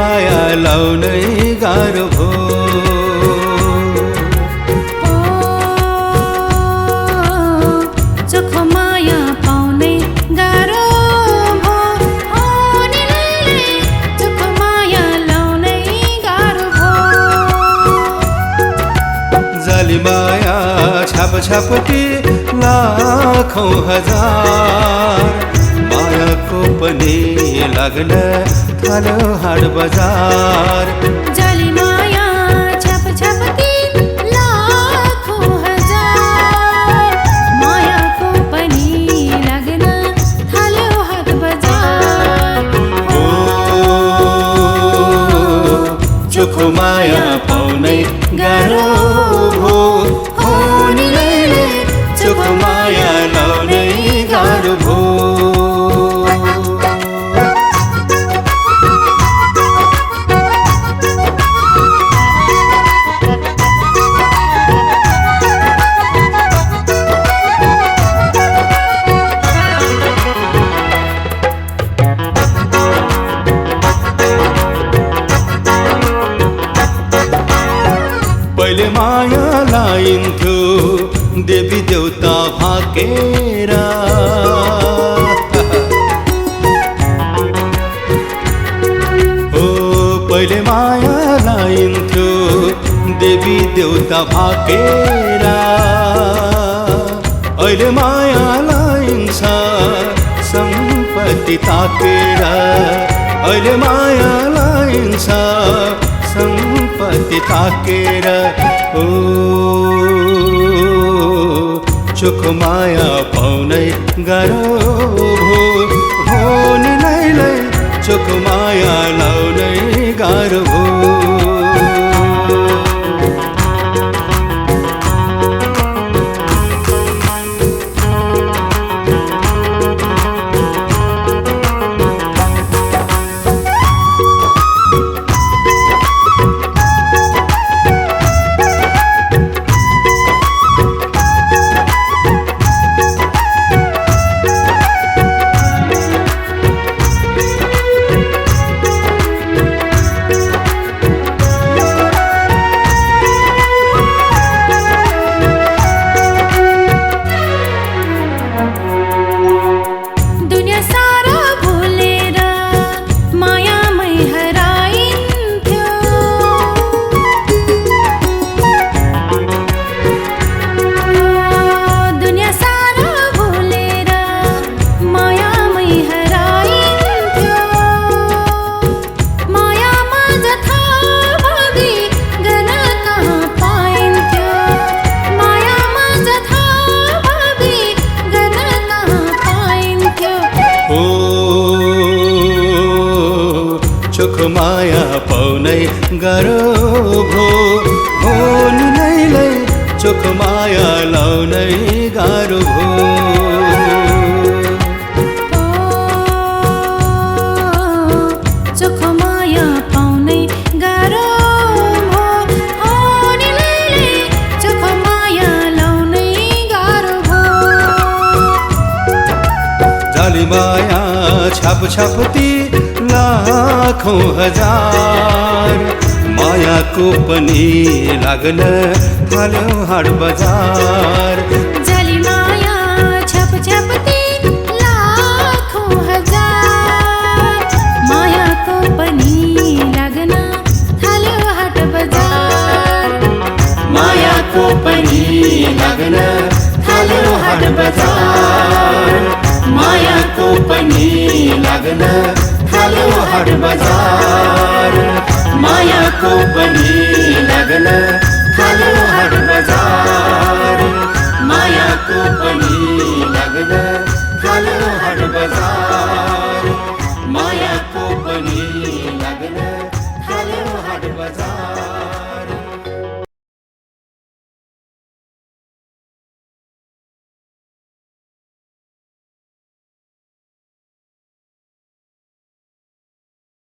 माया लाउनै गाह्रो भो। चोखो माया पाउनै गाह्रो भो। चोखो माया लाउनै गाह्रो भो। जाली माया छाप छापटी लाखौं हजार, मायाको पनि लाग्न थाल्यो हाट बजार। जाली माया छाप छापटी लाखौं हजार, मायाको पनि लाग्न थाल्यो हाट बजार। ओ चोखो माया पाउनै गाह्रो भो। हो नि लैले चोखो माया लाउनै गाह्रो भो। पहिले माया लाइन्थ्यो देवी देउता भाकेर, हो पहिले माया लाइन्थ्यो देवी देउता भाकेर। अहिले माया लाइन्छ सम्पत्ति ताकेर। अहिले माया लाइन्छ सम्पत्ति ताकेर। ओ चोखो माया पाउनै गाह्रो भो। हो नि लैलै चोखो माया लाउनै गाह्रो भो। चोखो माया पाउनै गाह्रो भो। हो नि लैलै चोखो माया लाउनै गाह्रो भो। चोखो माया पाउनै गाह्रो भो। हो नि लैलै चोखो माया लाउनै गाह्रो भो। जाली माया छाप छापटी लाखौं हजार, मायाको पनि लाग्न थाल्यो हाट बजार। जाली माया छाप छापटी लाखौं हजार, मायाको पनि लाग्न थाल्यो हाट बजार। मायाको पनि लाग्न थाल्यो हाट बजार। मायाको पनि लाग्न थाल्यो हाट बजार। मायाको पनि लाग्न थाल्यो हाट बजार। मायाको पनि लाग्न थाल्यो हाट बजार।